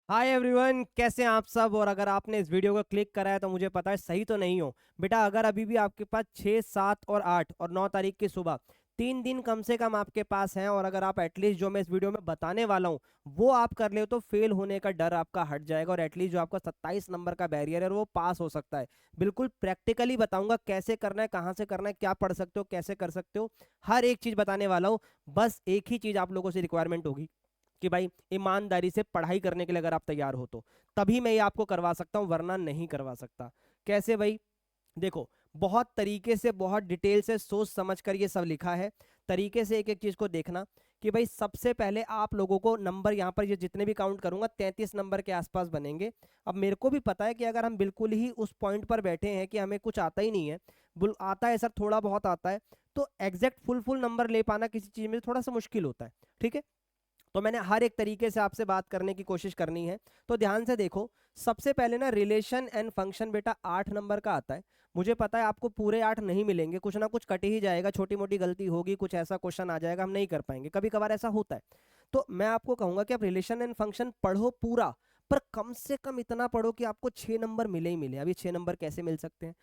Hi everyone, कैसे हैं आप सब। और अगर आपने इस वीडियो को क्लिक करा है तो मुझे पता है सही तो नहीं हो बेटा। अगर अभी भी आपके पास 6, 7 और 8 और 9 तारीख की सुबह 3 दिन कम से कम आपके पास हैं, और अगर आप एटलीस्ट जो मैं इस वीडियो में बताने वाला हूँ वो आप कर ले तो फेल होने का डर आपका हट जाएगा, और एटलीस्ट जो आपका 27 नंबर का बैरियर है वो पास हो सकता है। बिल्कुल प्रैक्टिकली बताऊंगा कैसे करना है, कहाँ से करना है, क्या पढ़ सकते हो, कैसे कर सकते हो, हर एक चीज बताने वाला हूँ। बस एक ही चीज आप लोगों से रिक्वायरमेंट होगी कि भाई ईमानदारी से पढ़ाई करने के लिए अगर आप तैयार हो तो तभी मैं ये आपको करवा सकता हूँ, वरना नहीं करवा सकता। कैसे भाई? देखो, बहुत तरीके से, बहुत डिटेल से सोच समझ कर ये सब लिखा है। तरीके से एक एक चीज को देखना कि भाई सबसे पहले आप लोगों को नंबर यहाँ पर ये जितने भी काउंट करूंगा 33 नंबर के आसपास बनेंगे। अब मेरे को भी पता है कि अगर हम बिल्कुल ही उस पॉइंट पर बैठे हैं कि हमें कुछ आता ही नहीं है, आता है सर थोड़ा बहुत आता है, तो एग्जैक्ट फुल फुल नंबर ले पाना किसी चीज में थोड़ा सा मुश्किल होता है। ठीक है, तो मैंने हर एक तरीके से आपसे बात करने की कोशिश करनी है। तो ध्यान से देखो, सबसे पहले ना रिलेशन एंड फंक्शन बेटा 8 नंबर का आता है। मुझे पता है आपको पूरे 8 नहीं मिलेंगे, कुछ ना कुछ कट ही जाएगा, छोटी मोटी गलती होगी, कुछ ऐसा क्वेश्चन आ जाएगा हम नहीं कर पाएंगे, कभी कभार ऐसा होता है। तो मैं आपको कहूंगा कि आप रिलेशन एंड फंक्शन पढ़ो पूरा, पर कम से कम इतना पढ़ो कि आपको 6 नंबर मिले ही मिले। अभी 6 नंबर कैसे मिल सकते हैं?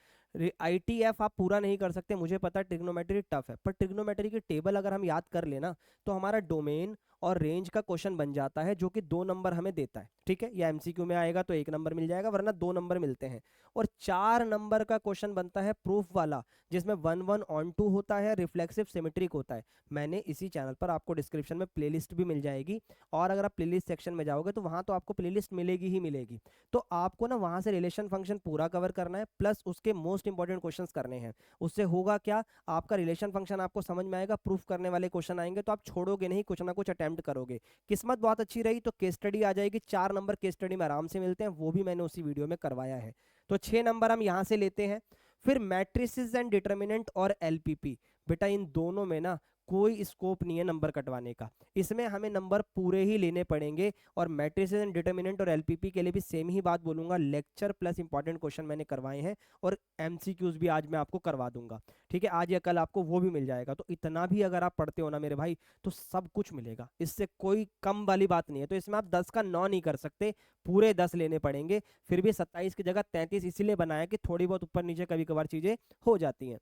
ITF आप पूरा नहीं कर सकते, मुझे पता है ट्रिग्नोमेट्री टफ है, पर ट्रिग्नोमेट्री की टेबल अगर हम याद कर लेना तो हमारा डोमेन और रेंज का क्वेश्चन बन जाता है, जो कि 2 नंबर हमें देता है। ठीक है, या MCQ में आएगा तो 1 नंबर मिल जाएगा, वरना 2 नंबर मिलते हैं। और 4 नंबर का क्वेश्चन बनता है प्रूफ वाला, जिसमें 1 1 on 2 होता है, रिफ्लेक्सिव सिमेट्रिक होता है। मैंने इसी चैनल पर आपको डिस्क्रिप्शन में प्लेलिस्ट भी मिल जाएगी, और अगर आप प्लेलिस्ट सेक्शन में जाओगे तो वहां तो आपको प्लेलिस्ट मिलेगी ही मिलेगी। तो आपको ना वहां से रिलेशन फंक्शन पूरा कवर करना है, प्लस उसके मोस्ट इंपॉर्टेंट क्वेश्चंस करने हैं। उससे होगा क्या, आपका रिलेशन फंक्शन आपको समझ में आएगा, प्रूफ करने वाले क्वेश्चन आएंगे तो आप छोड़ोगे नहीं, कुछ ना कुछ अटेम्प्ट करोगे। किस्मत बहुत अच्छी रही तो केस स्टडी आ जाएगी, 4 नंबर केस स्टडी में आराम से मिलते हैं, वो भी मैंने उसी वीडियो में करवाया है। तो 6 नंबर हम यहाँ से लेते हैं। फिर मैट्रिसेस एंड डिटर्मिनेंट और LPP, बेटा इन दोनों में ना कोई स्कोप नहीं है नंबर कटवाने का, इसमें हमें नंबर पूरे ही लेने पड़ेंगे। और मैट्रिसेस एंड डिटर्मिनेंट और LPP के लिए भी सेम ही बात बोलूंगा, लेक्चर प्लस इंपॉर्टेंट क्वेश्चन मैंने करवाए हैं, और MCQs भी आज मैं आपको करवा दूंगा। ठीक है, आज या कल आपको वो भी मिल जाएगा। तो इतना भी अगर आप पढ़ते हो ना मेरे भाई, तो सब कुछ मिलेगा, इससे कोई कम वाली बात नहीं है। तो इसमें आप 10 का 9 नहीं कर सकते, पूरे 10 लेने पड़ेंगे। फिर भी 27 की जगह 33 इसीलिए बनाया कि थोड़ी बहुत ऊपर नीचे कभी कभार चीजें हो जाती हैं।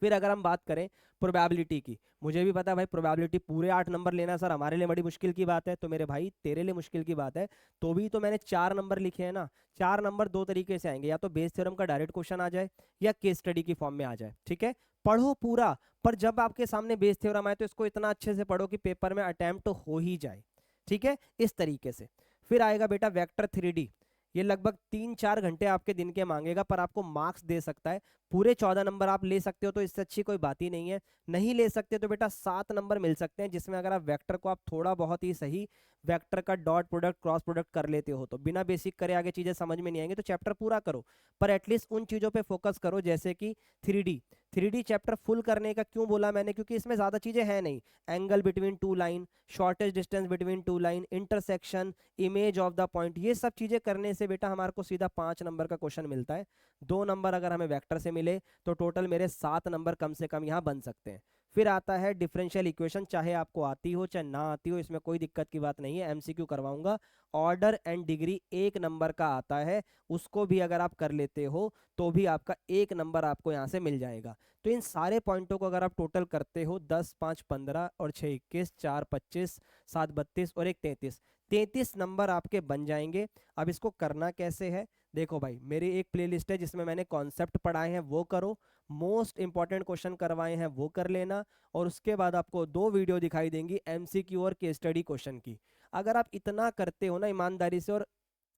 फिर अगर हम बात करें प्रोबेबिलिटी की, मुझे भी पता है भाई प्रोबेबिलिटी पूरे 8 नंबर लेना सर हमारे लिए बड़ी मुश्किल की बात है, तो मेरे भाई तेरे लिए मुश्किल की बात है। तो भी तो मैंने 4 नंबर लिखे हैं ना। 4 नंबर दो तरीके से आएंगे, या तो बेस थ्योरम का डायरेक्ट क्वेश्चन आ जाए, या केस स्टडी की फॉर्म में आ जाए। ठीक है, पढ़ो पूरा, पर जब आपके सामने बेस थ्योरम आए तो इसको इतना अच्छे से पढ़ो कि पेपर में अटेम्प्ट हो ही जाए। ठीक है, इस तरीके से। फिर आएगा बेटा वेक्टर 3D। ये लगभग 3 4 घंटे आपके दिन के मांगेगा, पर आपको मार्क्स दे सकता है। पूरे 14 नंबर आप ले सकते हो तो इससे अच्छी कोई बात ही नहीं है। नहीं ले सकते तो बेटा 7 नंबर मिल सकते हैं, जिसमें अगर आप वेक्टर को आप थोड़ा बहुत ही सही वेक्टर का डॉट प्रोडक्ट क्रॉस प्रोडक्ट कर लेते हो, तो बिना बेसिक करे आगे चीजें समझ में नहीं आएंगी, तो चैप्टर पूरा करो। पर एटलीस्ट उन चीजों पे फोकस करो, जैसे कि 3D। 3D चैप्टर फुल करने का क्यों बोला मैंने, क्योंकि इसमें ज्यादा चीजें हैं नहीं। Angle between two line, shortage distance between two line, intersection, image of the point, ये सब चीजें करने से बेटा हमारे को सीधा 5 नंबर का क्वेश्चन मिलता है। 2 नंबर अगर हमें वेक्टर से मिले तो टोटल मेरे 7 नंबर कम से कम यहाँ बन सकते हैं। फिर आता है डिफरेंशियल इक्वेशन, चाहे आपको आती हो चाहे ना आती हो, इसमें कोई दिक्कत की बात नहीं है, MCQ करवाऊंगा। ऑर्डर एंड डिग्री 1 नंबर का आता है, उसको भी अगर आप कर लेते हो तो भी आपका 1 नंबर आपको यहाँ से मिल जाएगा। तो इन सारे पॉइंटों को अगर आप टोटल करते हो, 10 5 15 और 6 21, 4 25, 7 32 और 1 33, 33 नंबर आपके बन जाएंगे। अब इसको करना कैसे है, देखो भाई मेरी एक प्लेलिस्ट है जिसमें मैंने कॉन्सेप्ट पढ़ाए हैं, वो करो। मोस्ट इंपॉर्टेंट क्वेश्चन करवाए हैं वो कर लेना, और उसके बाद आपको 2 वीडियो दिखाई देंगी MCQ और केस स्टडी क्वेश्चन की। अगर आप इतना करते हो ना ईमानदारी से, और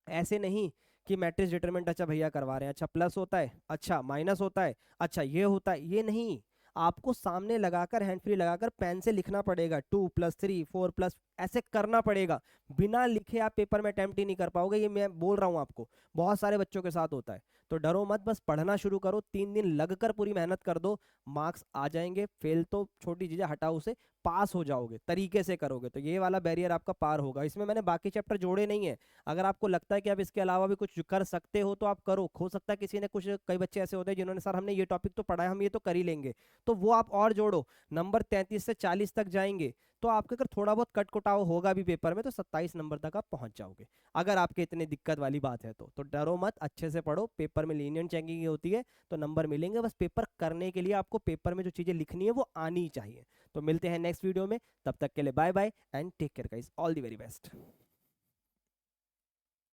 ऐसे नहीं कि मैट्रिक्स डिटरमिनेंट अच्छा भैया करवा रहे हैं, अच्छा प्लस होता है, अच्छा माइनस होता है, अच्छा ये होता है, ये नहीं। आपको सामने लगाकर हैंड फ्री लगाकर पेन से लिखना पड़ेगा, 2 + 3 4 ऐसे करना पड़ेगा। बिना लिखे आप पेपर में अटेम्प्ट ही नहीं कर पाओगे, ये मैं बोल रहा हूँ आपको, बहुत सारे बच्चों के साथ होता है। तो डरो मत, बस पढ़ना शुरू करो, 3 दिन लगकर पूरी मेहनत कर दो, मार्क्स आ जाएंगे। फेल तो छोटी चीजें हटाओ, उसे पास हो जाओगे तरीके से करोगे तो ये वाला बैरियर आपका पार होगा। इसमें मैंने बाकी चैप्टर जोड़े नहीं है, अगर आपको लगता है कि आप इसके अलावा भी कुछ कर सकते हो तो आप करो। हो सकता है किसी ने कुछ, कई बच्चे ऐसे होते हैं जिन्होंने सर हमने ये टॉपिक तो पढ़ा है, हम ये तो कर ही लेंगे, तो वो आप और जोड़ो, नंबर 33 से 40 तक जाएंगे, तो आपके अगर थोड़ा बहुत कट कुटाव होगा भी पेपर में तो 27 नंबर तक आप पहुंच जाओगे। अगर आपके इतने दिक्कत वाली बात है तो डरो मत, अच्छे से पढ़ो, पेपर में लीनियंट चेकिंग होती है तो नंबर मिलेंगे, बस पेपर करने के लिए आपको पेपर में जो चीजें लिखनी है वो आनी चाहिए। तो मिलते हैं नेक्स्ट वीडियो में, तब तक के लिए bye bye and take care guys, all the very best.